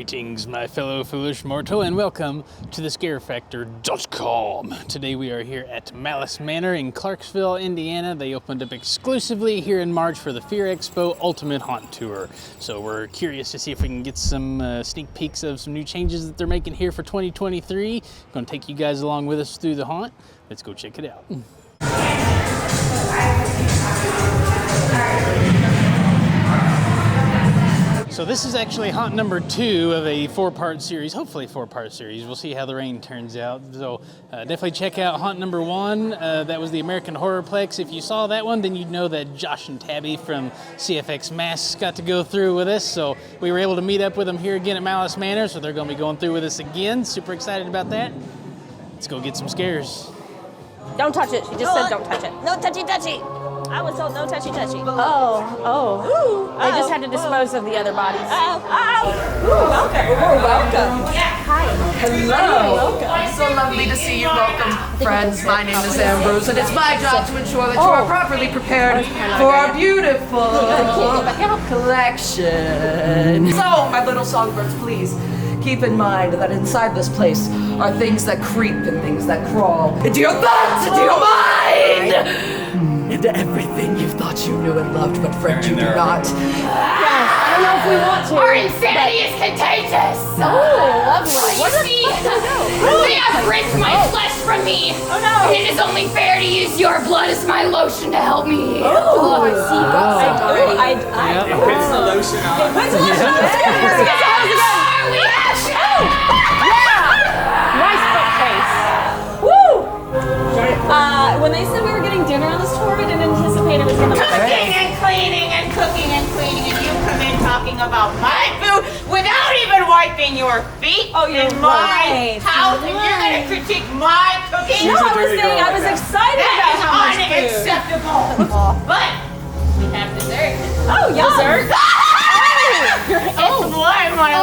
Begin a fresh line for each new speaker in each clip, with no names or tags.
Greetings, my fellow foolish mortal, and welcome to the scarefactor.com. Today we are here at Malice Manor in Clarksville, Indiana. They opened up exclusively here in March for the Fear Expo Ultimate Haunt Tour. So we're curious to see if we can get some sneak peeks of some new changes that they're making here for 2023. Going to take you guys along with us through the haunt. Let's go check it out. So this is actually haunt number 2 of a 4-part series, hopefully 4-part series. We'll see how the rain turns out. So definitely check out haunt number 1. That was the American Horrorplex. If you saw that one, then you'd know that Josh and Tabby from CFX Masks got to go through with us. So we were able to meet up with them here again at Malice Manor. So they're going to be going through with us again. Super excited about that. Let's go get some scares.
Don't touch it. She just said don't touch it.
No touchy touchy. I was told no touchy touchy.
Oh. They just had to dispose of the other bodies.
Welcome.
Hi.
Hello. So lovely to see you. Welcome, friends. My name is Ambrose, and it's my job to ensure that you are properly prepared for our beautiful collection. So, my little songbirds, please keep in mind that inside this place are things that creep and things that crawl into your thoughts, into your mind, into everything you thought you knew and loved, but friend, you do not.
Yes, I don't know if we want to.
Our insanity is contagious!
Oh, lovely.
You see, they have ripped my flesh from me.
Oh no!
And it is only fair to use your blood as my lotion to help me.
Oh, I see.
It puts the lotion on.
We have
Nice bookcase.
When they said we were getting dinner on this tour, we didn't anticipate it was going to be
Cooking and cleaning and cooking and cleaning, and you come in talking about my food without even wiping your feet in my house, and you're gonna critique my cooking?
No, I was saying I was excited about how much food.
Unacceptable. But we have dessert.
Oh, yum. Dessert?
It's warm, my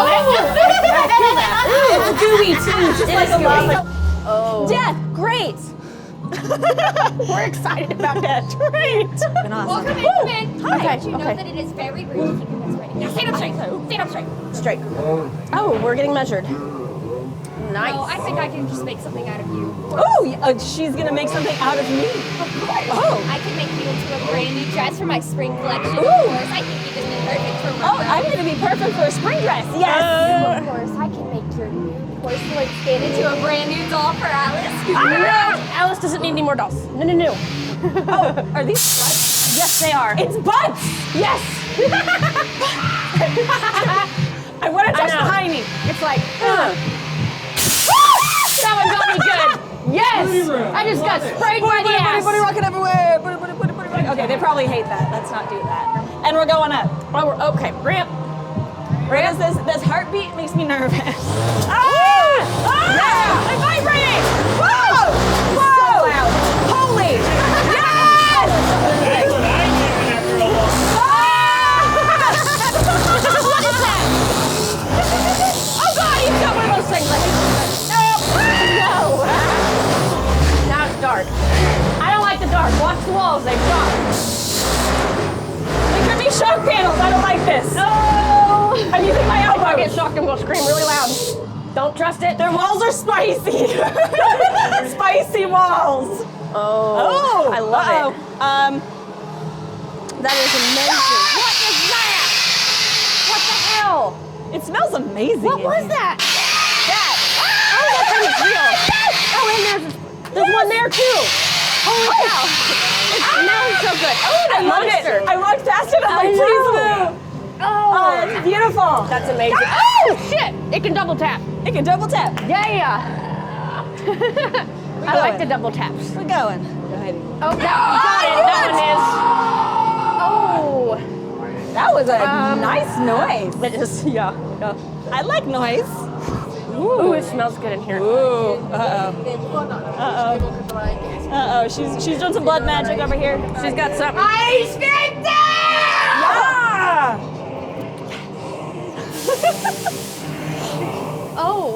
It's gooey too, just like a lava.
Oh.
Death, great.
We're excited about that. Great.
Well, come in. Hi. Did you know that it is very rude to keep your hands ready? Now stand up straight. Stand up straight.
Straight. Oh, we're getting measured. Nice.
Oh, I think I can just make something out of you.
Oh, she's going to make something out of me.
Oh. I can make you into a brand new dress for my spring collection.
Ooh.
Of course, I think you just be perfect for
Oh, I'm going to be perfect for a spring dress. Yes.
Of course, I can make your new porcelain skin into a brand new doll for Alice.
No, Alice doesn't need any more dolls. No.
Oh, are these butts?
Yes, they are.
It's butts.
Yes.
I want to touch the hiney.
It's like, that one got me good. Yes. I just got sprayed by the ass.
Booty rocking everywhere. Booty rocking. Okay, they probably hate that. Let's not do that. And we're going up.
Oh, we're okay. Ramp.
Because this heartbeat makes me nervous.
Yeah.
I'm vibrating. Whoa! Whoa! So loud. Holy! Yes! What is that?
Oh God, he's got one of those things. No. Now it's dark. I don't like the dark. Watch the walls. They're dark.
They could be shock panels. I don't like this.
No.
I'm using my
If I
elbow.
get shocked, I'm gonna scream really loud. Don't trust it.
Their walls are spicy. Spicy walls.
Oh, I love it.
That is amazing.
What is that? What the hell?
It smells amazing.
What was that? That. Oh, that thing is real. Oh, and there's one there too. Holy cow. It smells so good. Oh,
I loved it. I walked past it. I'm like, please move. Oh, it's beautiful.
That's amazing. Oh, shit. It can double tap.
It can double tap.
Yeah. I like the double taps.
We're going.
Oh, got it. That one is. Oh.
That was a nice noise.
It is, yeah.
I like noise.
Ooh, it smells good in here.
Ooh. Uh-oh. She's doing some blood magic over here.
She's got something.
Ice cream
Yeah!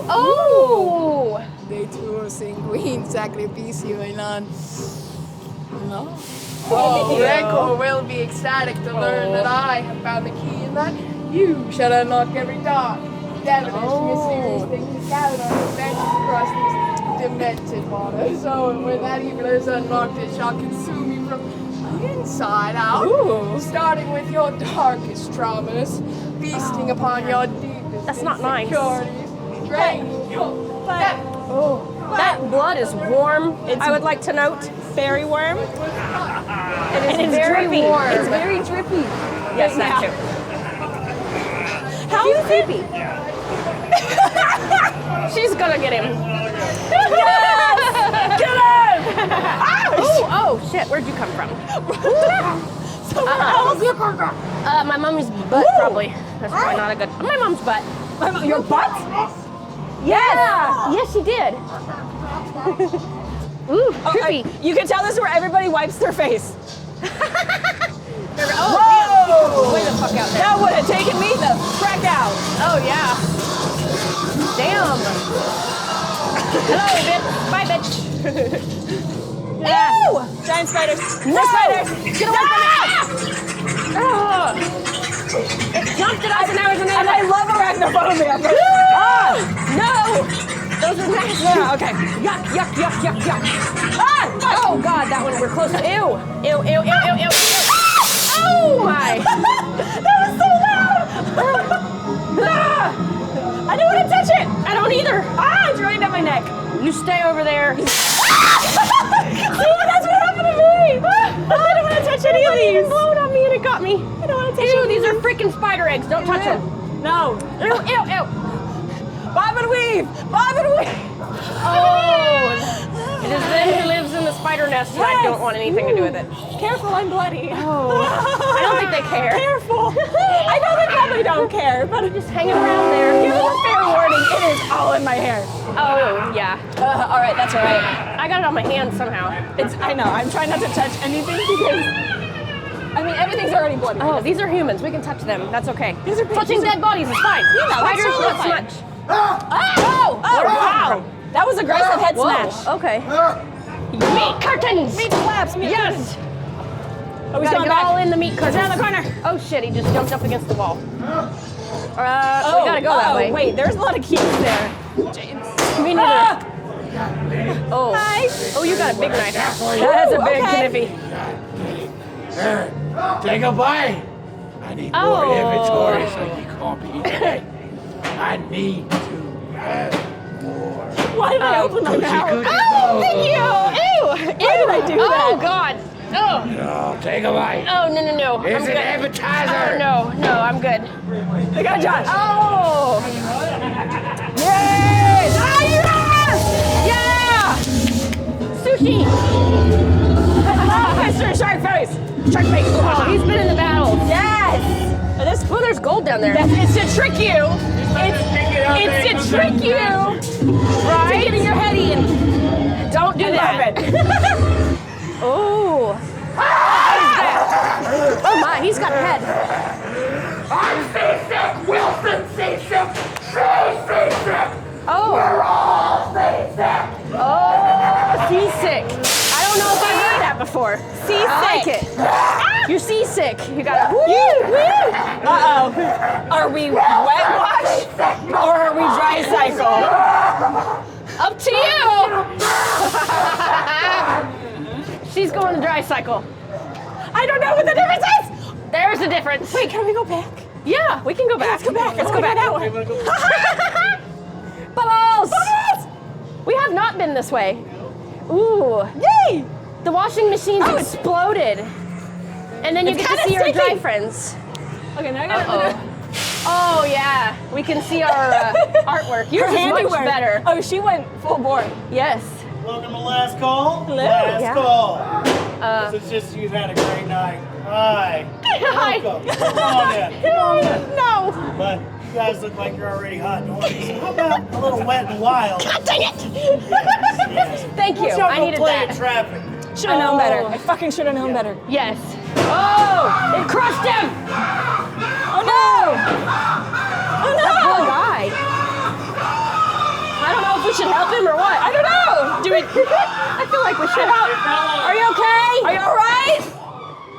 Oh.
Day 2 of St. Queen, Sacrificio, Ilan. No?
Oh, Reiko will be ecstatic to learn that I have found the key and that you shall unlock every door.
evidence from a serious thing. He's gathered on his benches across these demented waters. So, and when that evil is unlocked, it shall consume you from the inside out.
Ooh.
Starting with your darkest traumas, feasting upon your deepest
That's not nice.
insecurities, draining your...
That blood is warm. I would like to note.
Very warm.
It is very warm.
It's very drippy.
Yes, that too.
How
She's
is it?
creepy. She's gonna get him.
Get him!
Oh, shit. Where'd you come from?
Somewhere else.
My mom's butt, probably. That's probably not a good... My mom's butt.
Your butt?
Yes! Yes, she did. Ooh, creepy.
You can tell this is where everybody wipes their face.
Whoa! Way the fuck out there.
That would have taken me the frack out.
Oh, yeah. Damn. Hello, bitch. Bye, bitch.
Ew! Giant spiders. No spiders.
Get away from me. It jumped at us and now it's an
And I love arachnophobia.
No! Those are nasty.
Yeah, okay. Yuck, yuck, yuck, yuck, yuck. Ah!
Oh, God, that one, we're close. Ew. Ew, ew, ew, ew, ew. Oh, my.
That was so loud! I don't want to touch it!
I don't either.
Ah, it's right down my neck.
You stay over there.
See, that's what happened to me! I don't want to touch any of these!
It blowed on me and it got me.
I don't want to touch
Ew,
any
these
of
are freaking spider eggs. Don't touch them.
No.
Ew, ew, ew.
Bob and weave! Bob and weave!
Oh. It is then who lives in the spider nest and I don't want anything to do with it.
Careful, I'm bloody.
Oh. I don't think they care.
Careful. I know they probably don't care, but
Just hanging around there.
give them a fair warning. It is all in my hair.
Oh, yeah.
All right, that's all right.
I got it on my hand somehow.
I know. I'm trying not to touch anything because I mean everything's already bloody.
Oh, these are humans. We can touch them. That's okay.
These are
Touching dead bodies is fine.
You know, that's
Spiders,
totally
not so
fine.
much.
Oh, wow. That was aggressive head smash.
Whoa, okay. Meat curtains!
Meat flaps, meat
Yes!
curtains. Oh, he's
Gotta
going
get
back.
all in the meat curtains.
Around the corner.
Oh shit, he just jumped up against the wall. We gotta go that way.
Wait, there's a lot of keys there.
Me neither. Oh. Oh, you got a big knife. That's a big
okay.
kniffy.
Take a bite. I need more inventory so you can't be dead. I need to have more.
Why did I open my mouth?
Coochie
Oh, thank you! Ew!
Why did I do that?
Oh, God. Oh.
No, take a bite.
Oh, no, no, no.
It's
I'm
an
good.
appetizer.
Oh, no, no, I'm good.
I got Josh.
Oh!
Yes! Ah, yes!
Yeah! Sushi!
Mr. Shark Face. Shark Face.
Oh, he's been in the battle.
Yes!
Oh, there's gold down there.
It's to trick you. It's to trick you. Right? To get in your head in.
Don't do that. Oh. Oh my, he's got a head.
I'm seasick. Wilson seasick. She's seasick.
Oh.
We're all seasick.
Oh, seasick. I don't know if I've heard that before.
Seasick.
I like it. You're seasick. You gotta.
Uh-oh. Are we wet wash or are we dry cycle?
Up to you. She's going to dry cycle.
I don't know what the difference is.
There's a difference.
Wait, can we go back?
Yeah, we can go back.
Let's go back. Let's go back that way.
Bubbles!
Bubbles!
We have not been this way. Ooh.
Yay!
The washing machine's
Oh,
exploded. And then you
It's
get to
kinda
see our dry
sticky.
friends.
Okay, now I gotta.
Oh yeah, we can see our artwork. Yours is much better.
Oh, she went full bore.
Yes.
Welcome to Last Call.
Hello.
Last
Yeah.
Call. It's just you've had a great night. Hi.
Hi.
Welcome. Come on in. Come on in.
No.
But you guys look like you're already hot and horny. So how about a little wet and wild?
God dang it!
Yes.
Thank you.
Let's not
I
go
needed
play in
that.
traffic.
Should have known better. I fucking should have known better.
Yes. Oh! It crushed him!
Oh no! Oh no!
Poor guy. I don't know if we should help him or what.
I don't know.
Do it. I feel like we should. Are you okay?
Are you all right?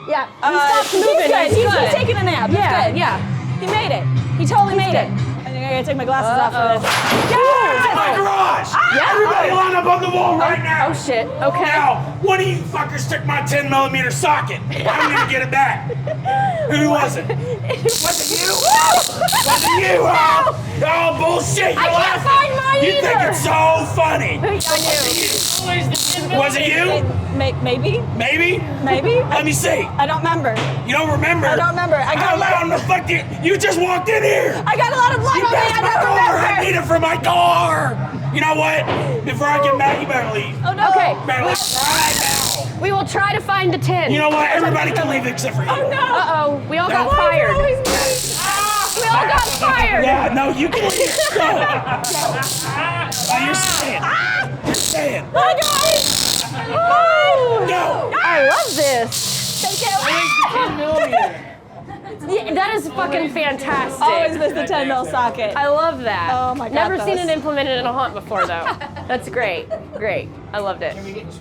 Yeah. He stopped moving.
He's good. He's
good.
taking a nap. That's
Yeah.
good.
Yeah.
He made it. He totally made it.
good.
I think
I gotta take my glasses off for this.
It's my garage! Everybody line up on the wall right now!
Oh shit, okay.
Now, one of you fuckers took my 10mm socket. I'm gonna get it back. Who was it? Was it you? Was it you? Oh, bullshit! You're
I can't
laughing.
find mine
You think
either.
it's so funny.
I
Was it you?
Maybe?
Maybe?
Maybe?
Let me see.
I don't remember.
You don't remember?
I don't remember. I got
How loud in the fuck you just walked in here?
I got a lot of blood
You
on me.
passed
I
my
don't
car. I
remember.
need it for my car. You know what? Before I get mad, you better leave.
Oh no. Okay.
Better leave right now.
We will try to find the 10.
You know what? Everybody can leave except for you.
Oh no. Uh-oh. We all got
No.
fired. We all got fired.
Yeah, no, you can leave. Go. Oh, you're staying. You're staying.
Oh guys. Oh.
No.
I love this. Thank you. Yeah, that is fucking fantastic.
Always miss the 10mm socket.
I love that.
Oh my God,
Never seen
those.
it implemented in a haunt before though. That's great. Great. I loved it.